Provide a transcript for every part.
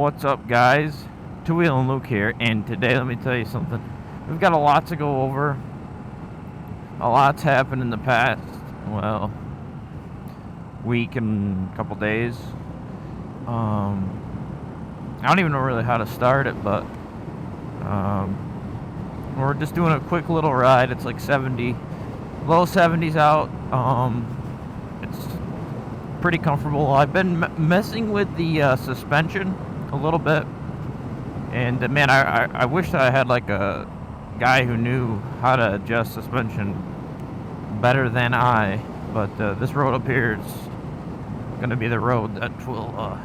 What's up, guys? Two Wheel and Luke here, and today let me tell you something. We've got a lot to go over. A lot's happened in the past, well, week and couple days. I don't even know really how to start it, but we're just doing a quick little ride. It's like 70, low 70s out. It's pretty comfortable. I've been messing with the suspension a little bit, and man, I wish that I had like a guy who knew how to adjust suspension better than I, but this road up here is gonna be the road that will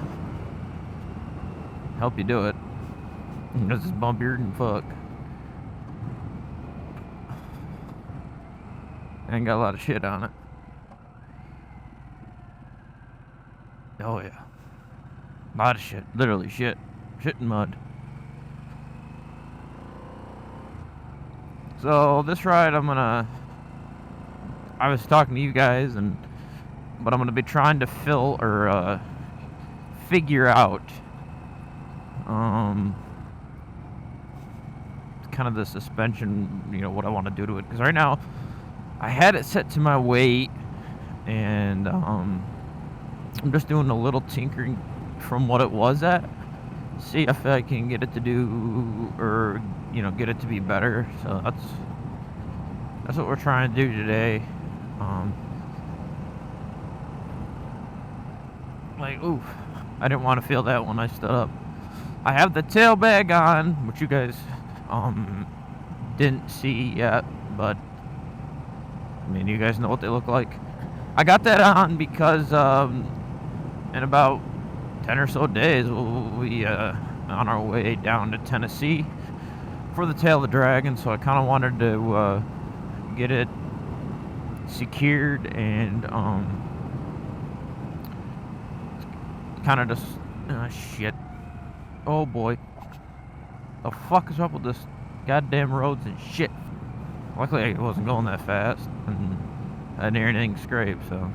help you do it. This is bumpier than fuck. Ain't got a lot of shit on it. Oh yeah. A lot of shit. Literally shit. Shit and mud. So this ride I was talking to you guys, but I'm gonna be trying to figure out kind of the suspension, what I want to do to it, because right now I had it set to my weight, and I'm just doing a little tinkering from what it was at, see if I can get it to do, or get it to be better. So that's what we're trying to do today. Oof, I didn't want to feel that when I stood up. I have the tail bag on, which you guys didn't see yet, but I mean, you guys know what they look like. I got that on because in about 10 or so days we'll be on our way down to Tennessee for the Tail of the Dragon, so I kind of wanted to get it secured and kind of just shit. Oh boy, the fuck is up with this goddamn roads and shit? Luckily I wasn't going that fast and I didn't hear anything scrape. So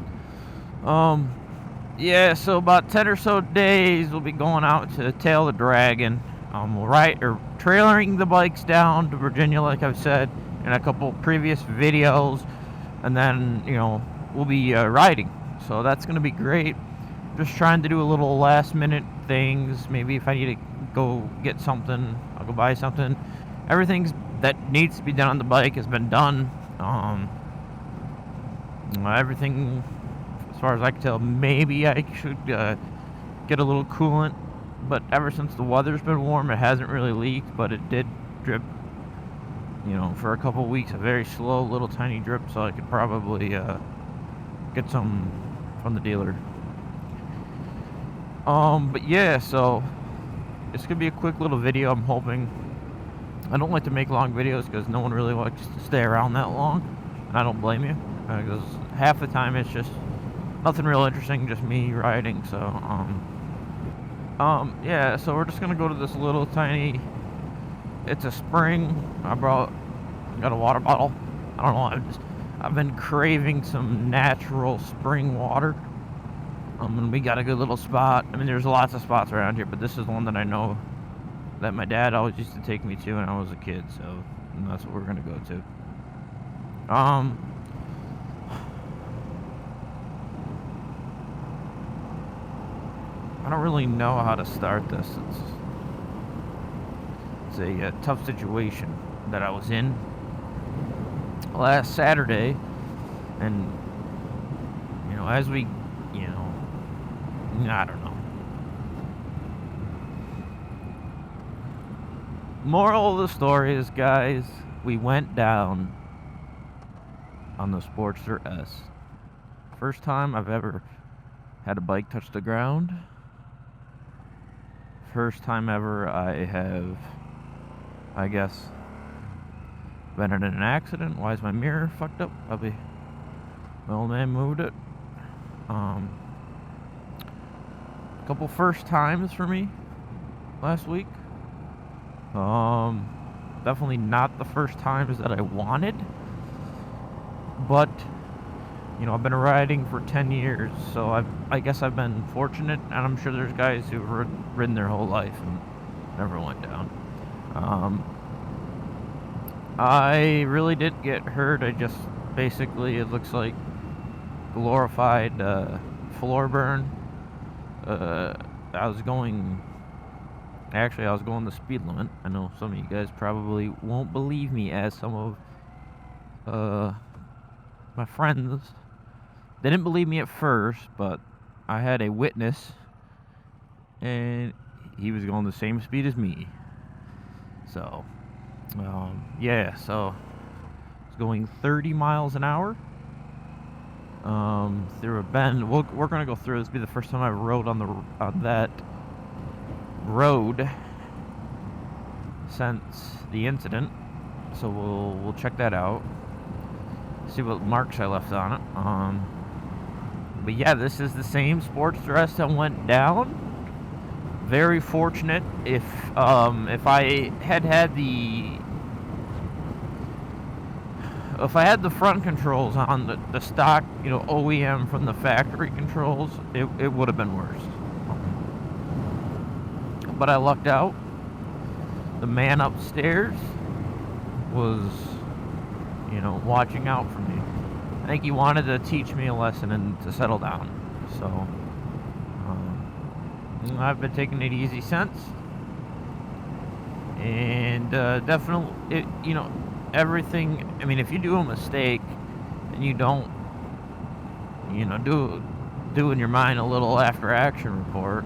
yeah, so about 10 or so days we'll be going out to Tail of the Dragon. Trailering the bikes down to Virginia, like I've said in a couple previous videos, and then we'll be riding. So that's gonna be great. Just trying to do a little last minute things. Maybe if I need to go get something, I'll go buy something. Everything that needs to be done on the bike has been done. Everything, as far as I can tell, maybe I should get a little coolant, but ever since the weather's been warm, it hasn't really leaked, but it did drip, for a couple weeks, a very slow little tiny drip, so I could probably get some from the dealer. But yeah, so it's gonna be a quick little video. I'm hoping. I don't like to make long videos because no one really likes to stay around that long, and I don't blame you, because half the time it's just nothing real interesting, just me riding. So yeah, so we're just gonna go to this little tiny, it's a spring. Got a water bottle. I don't know, I've been craving some natural spring water. And we got a good little spot. I mean, there's lots of spots around here, but this is one that I know that my dad always used to take me to when I was a kid, so that's what we're gonna go to. I don't really know how to start this. It's a tough situation that I was in last Saturday, and as we, I don't know. Moral of the story is, guys, we went down on the Sportster S. First time I've ever had a bike touch the ground. First time ever I have, I guess, been in an accident. Why is my mirror fucked up? Probably my old man moved it. Couple first times for me last week. Definitely not the first times that I wanted, but You know, I've been riding for 10 years, so I guess I've been fortunate, and I'm sure there's guys who've ridden their whole life and never went down. I really didn't get hurt. I just basically, it looks like glorified floor burn. I was going the speed limit. I know some of you guys probably won't believe me, as some of my friends, they didn't believe me at first, but I had a witness, and he was going the same speed as me. So, yeah, so I was going 30 miles an hour through a bend. We're going to go through. This will be the first time I rode on that road since the incident, so we'll check that out, see what marks I left on it. But yeah, this is the same sports dress that went down. Very fortunate. If I had the front controls on, the stock, you know, OEM from the factory controls, it would have been worse. But I lucked out. The man upstairs was, you know, watching out for me. I think he wanted to teach me a lesson and to settle down. So I've been taking it easy since, and definitely, you know, everything. I mean, if you do a mistake and you don't, you know, do in your mind a little after action report,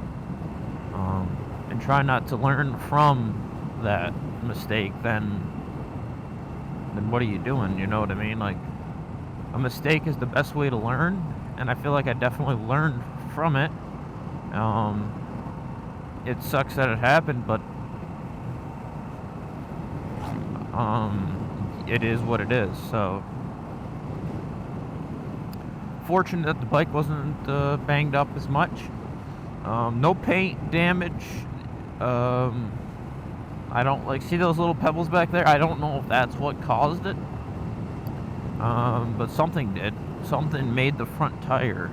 and try not to learn from that mistake, then what are you doing? You know what I mean? Like, a mistake is the best way to learn, and I feel like I definitely learned from it. It sucks that it happened, but it is what it is. So fortunate that the bike wasn't banged up as much. No paint damage. I don't see those little pebbles back there. I don't know if that's what caused it, but something did. Something made the front tire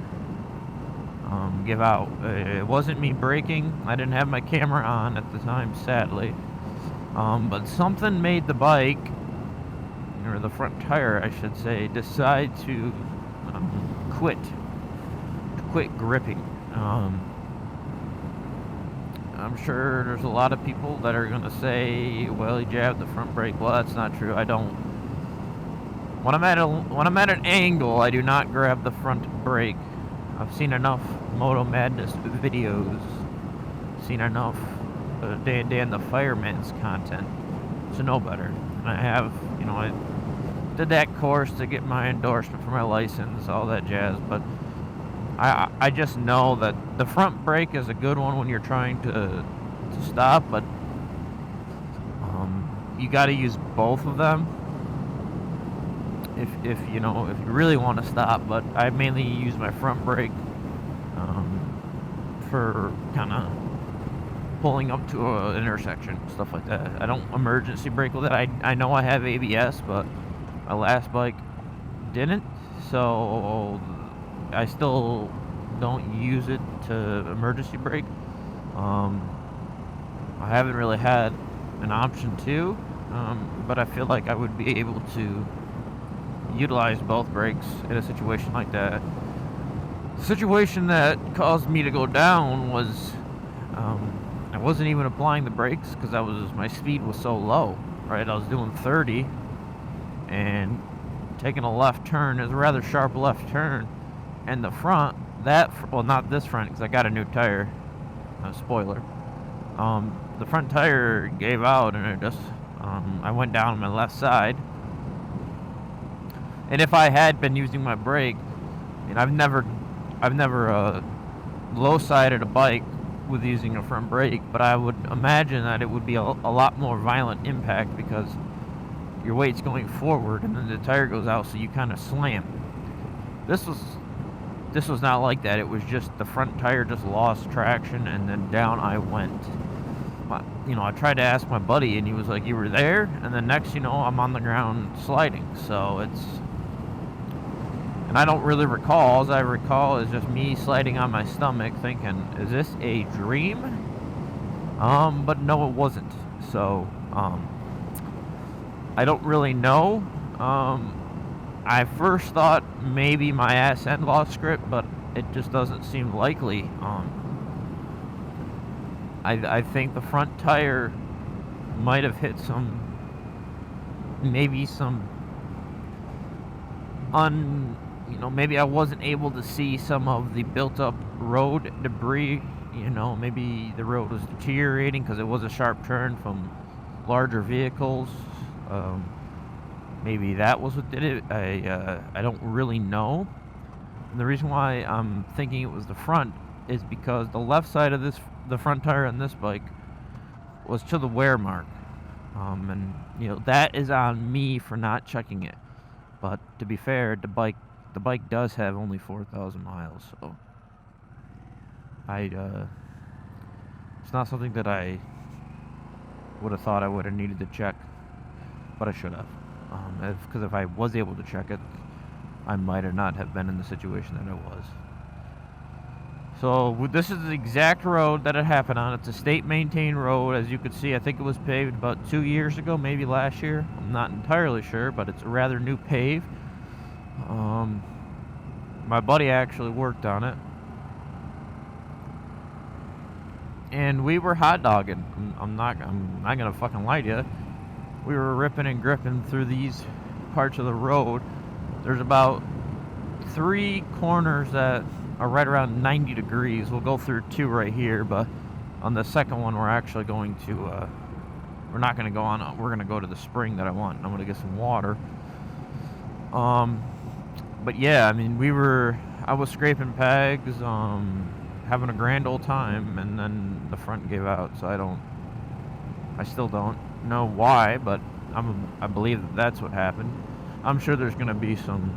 give out. It wasn't me braking. I didn't have my camera on at the time, sadly. But something made the bike, or the front tire, I should say, decide to quit gripping. I'm sure there's a lot of people that are going to say, well, you jabbed the front brake. Well, that's not true. I don't. When I'm at an angle, I do not grab the front brake. I've seen enough Moto Madness videos, seen enough Dan the Fireman's content to know better. And I have, you know, I did that course to get my endorsement for my license, all that jazz, but I just know that the front brake is a good one when you're trying to stop, but you got to use both of them if you really want to stop. But I mainly use my front brake for kind of pulling up to an intersection, stuff like that. I don't emergency brake with it. I know I have ABS, but my last bike didn't, so I still don't use it to emergency brake. I haven't really had an option to, but I feel like I would be able to utilize both brakes in a situation like that. The situation that caused me to go down was I wasn't even applying the brakes because my speed was so low, right? I was doing 30 and taking a left turn. It was a rather sharp left turn, and the front, not this front because I got a new tire, spoiler. The front tire gave out, and it just I went down on my left side. And if I had been using my brake, and I've never low-sided a bike with using a front brake, but I would imagine that it would be a lot more violent impact because your weight's going forward and then the tire goes out, so you kind of slam. This was not like that. It was just the front tire just lost traction, and then down I went. I tried to ask my buddy, and he was like, "You were there?" And then next, I'm on the ground sliding. So And I don't really recall. All I recall is just me sliding on my stomach thinking, is this a dream? But no, it wasn't. So, I don't really know. I first thought maybe my ass end lost grip, but it just doesn't seem likely. I think the front tire might have hit maybe maybe I wasn't able to see some of the built-up road debris. Maybe the road was deteriorating because it was a sharp turn from larger vehicles. Maybe that was what did it. I don't really know. And the reason why I'm thinking it was the front is because the left side of the front tire on this bike was to the wear mark. And that is on me for not checking it. But to be fair, the bike does have only 4,000 miles, so it's not something that I would have thought I would have needed to check, but I should have. Because if I was able to check it, I might or not have been in the situation that I was. So this is the exact road that it happened on. It's a state-maintained road. As you can see, I think it was paved about 2 years ago, maybe last year. I'm not entirely sure, but it's a rather new pave. My buddy actually worked on it. And we were hot dogging. I'm not gonna fucking lie to you. We were ripping and gripping through these parts of the road. There's about 3 corners that are right around 90 degrees. We'll go through 2 right here, but on the second one, we're actually going to, we're not going to go on, we're going to go to the spring that I want. I'm going to get some water. But yeah, I mean, I was scraping pegs, having a grand old time, and then the front gave out, so I still don't know why, but I believe that's what happened. I'm sure there's going to be some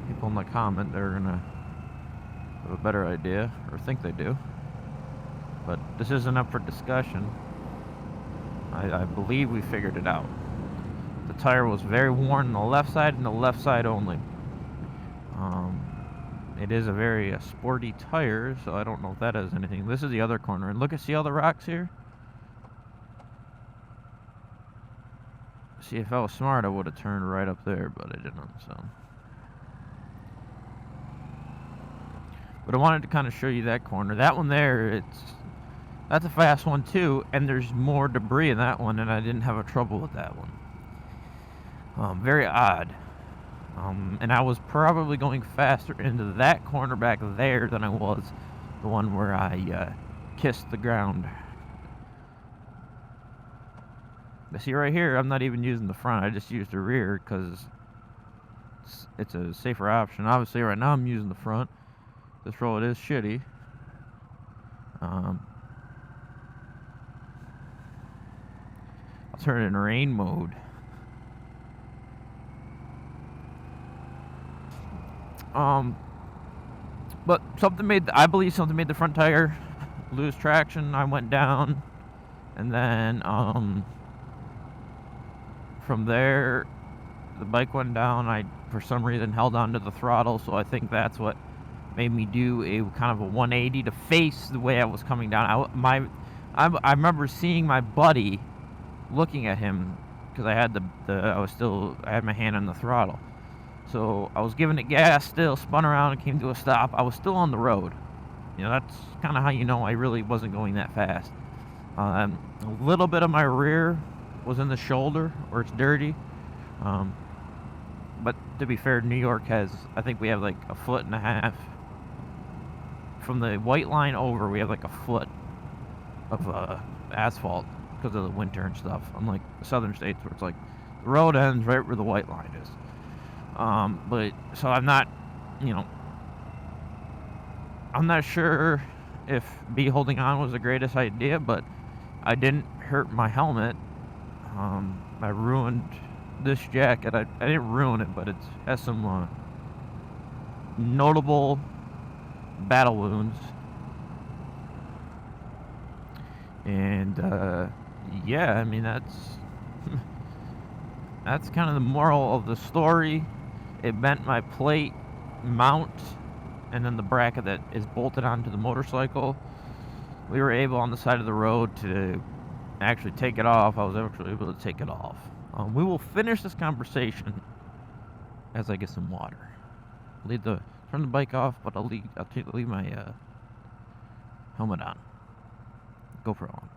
people in the comment that are going to have a better idea, or think they do. But this isn't up for discussion. I believe we figured it out. The tire was very worn on the left side, and the left side only. It is a very sporty tire, so I don't know if that has anything. This is the other corner, and see all the rocks here? See, if I was smart, I would have turned right up there, but I didn't, so. But I wanted to kind of show you that corner. That one there, that's a fast one too, and there's more debris in that one, and I didn't have a trouble with that one. Very odd. And I was probably going faster into that corner back there than I was the one where I kissed the ground. But see right here, I'm not even using the front. I just used the rear because it's a safer option. Obviously, right now I'm using the front. This road is shitty. I'll turn it in rain mode. But I believe something made the front tire lose traction. I went down, and then from there the bike went down. I for some reason held onto the throttle, so I think that's what made me do a kind of a 180 to face the way I was coming down. I remember seeing my buddy, looking at him, because I had I had my hand on the throttle. So I was giving it gas still, spun around and came to a stop. I was still on the road. That's kind of how you know I really wasn't going that fast. A little bit of my rear was in the shoulder where it's dirty. But to be fair, New York I think we have like 1.5 feet. From the white line over, we have like 1 foot of asphalt because of the winter and stuff. Unlike the southern states where it's like the road ends right where the white line is. But so I'm not sure if holding on was the greatest idea, but I didn't hurt my helmet. I ruined this jacket. I didn't ruin it, but it has some notable battle wounds. And yeah, I mean that's kind of the moral of the story. it bent my plate mount and then the bracket that is bolted onto the motorcycle. We were able on the side of the road to actually take it off. I was actually able to take it off. We will finish this conversation as I get some water. Turn the bike off, but I'll leave my helmet on. Go for on.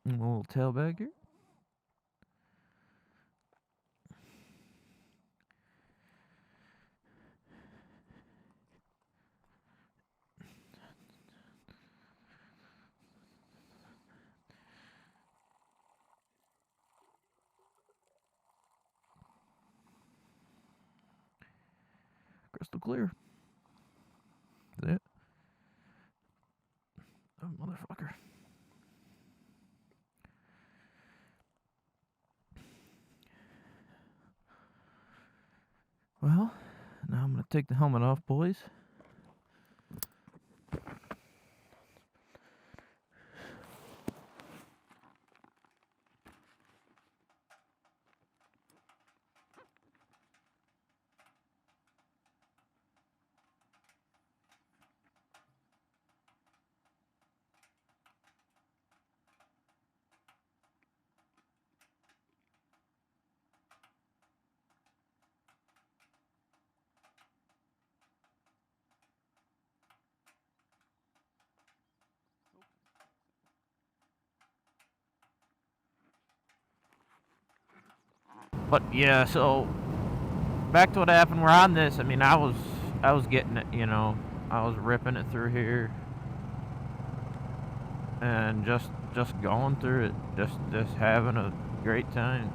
A little tailbag here. Crystal clear. That's it. Oh, motherfucker. Well, now I'm going to take the helmet off, boys. But yeah, so back to what happened. We're on this. I mean, I was getting it, you know. I was ripping it through here, and just going through it, just having a great time.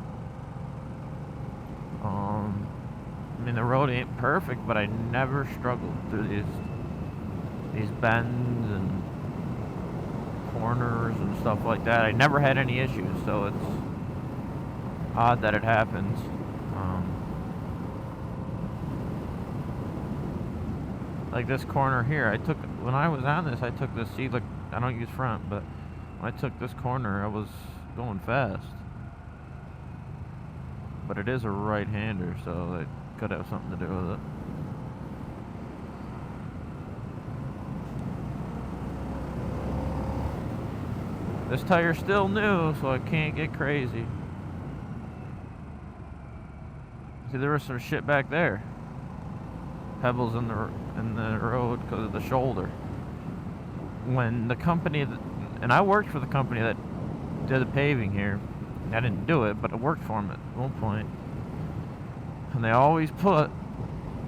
I mean, the road ain't perfect, but I never struggled through these bends and corners and stuff like that. I never had any issues, so it's odd that it happens. Like this corner here, when I was on this, I took this, see, look, I don't use front, but when I took this corner, I was going fast. But it is a right-hander, so it could have something to do with it. This tire's still new, so I can't get crazy. See, there was some shit back there. Pebbles in the road because of the shoulder. When the company, and I worked for the company that did the paving here. I didn't do it, but I worked for them at one point. And they always put,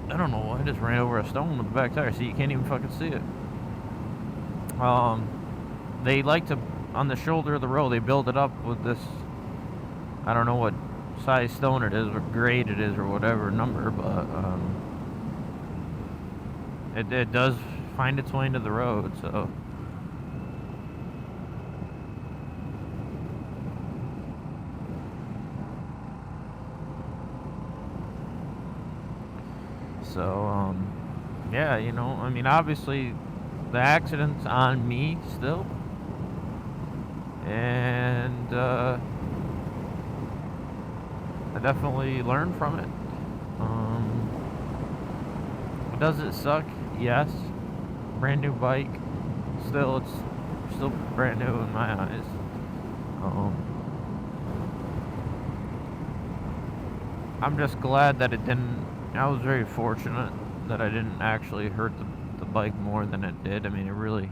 I don't know, I just ran over a stone with the back tire. See, you can't even fucking see it. They like to, on the shoulder of the road, they build it up with this, I don't know what size stone it is, what grade it is, or whatever number, but it does find its way into the road, so. So, yeah, you know, I mean, obviously, the accident's on me still. And, I definitely learned from it. Does it suck? Yes. Brand new bike. Still, it's still brand new in my eyes. I'm just glad that it didn't. I was very fortunate that I didn't actually hurt the bike more than it did. I mean, it really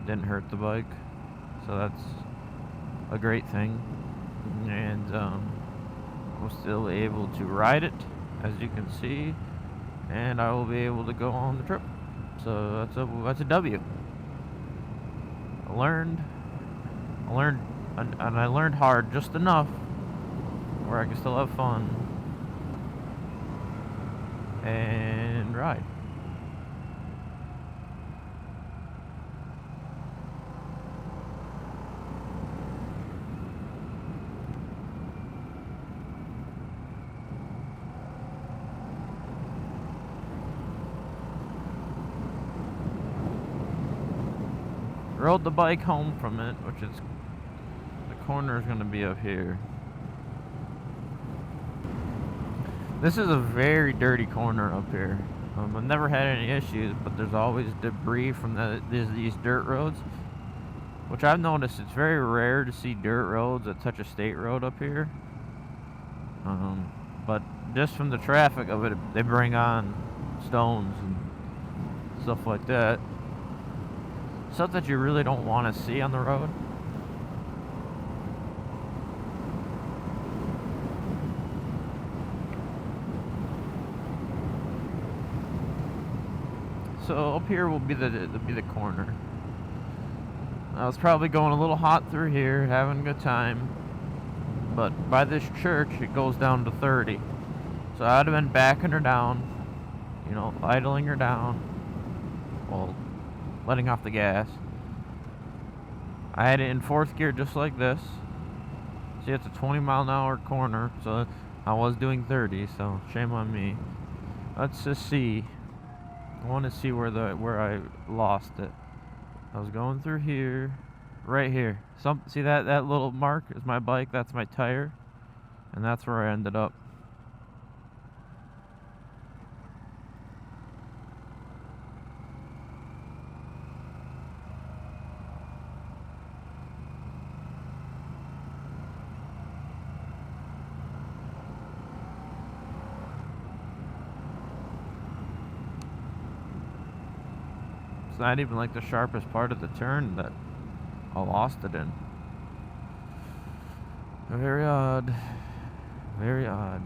didn't hurt the bike. So that's a great thing. And I'm still able to ride it, as you can see. And I will be able to go on the trip. So that's a W. I learned, and I learned hard, just enough where I can still have fun and ride. Rode the bike home from it, which is corner is going to be up here. This is a very dirty corner up here. I've never had any issues, but there's always debris from these dirt roads, which I've noticed it's very rare to see dirt roads that touch a state road up here. But just from the traffic of it, they bring on stones and stuff like that. Stuff that you really don't want to see on the road. So up here will be the corner. I was probably going a little hot through here, having a good time. But by this church, it goes down to 30. So I'd have been backing her down, you know, idling her down, well, letting off the gas. I had it in 4th gear just like this. See, it's a 20-mile-an-hour corner, so I was doing 30, so shame on me. Let's just see. I want to see where I lost it. I was going through here, right here. See that little mark is my bike. That's my tire, and that's where I ended up. It's not even like the sharpest part of the turn that I lost it in. Very odd. Very odd.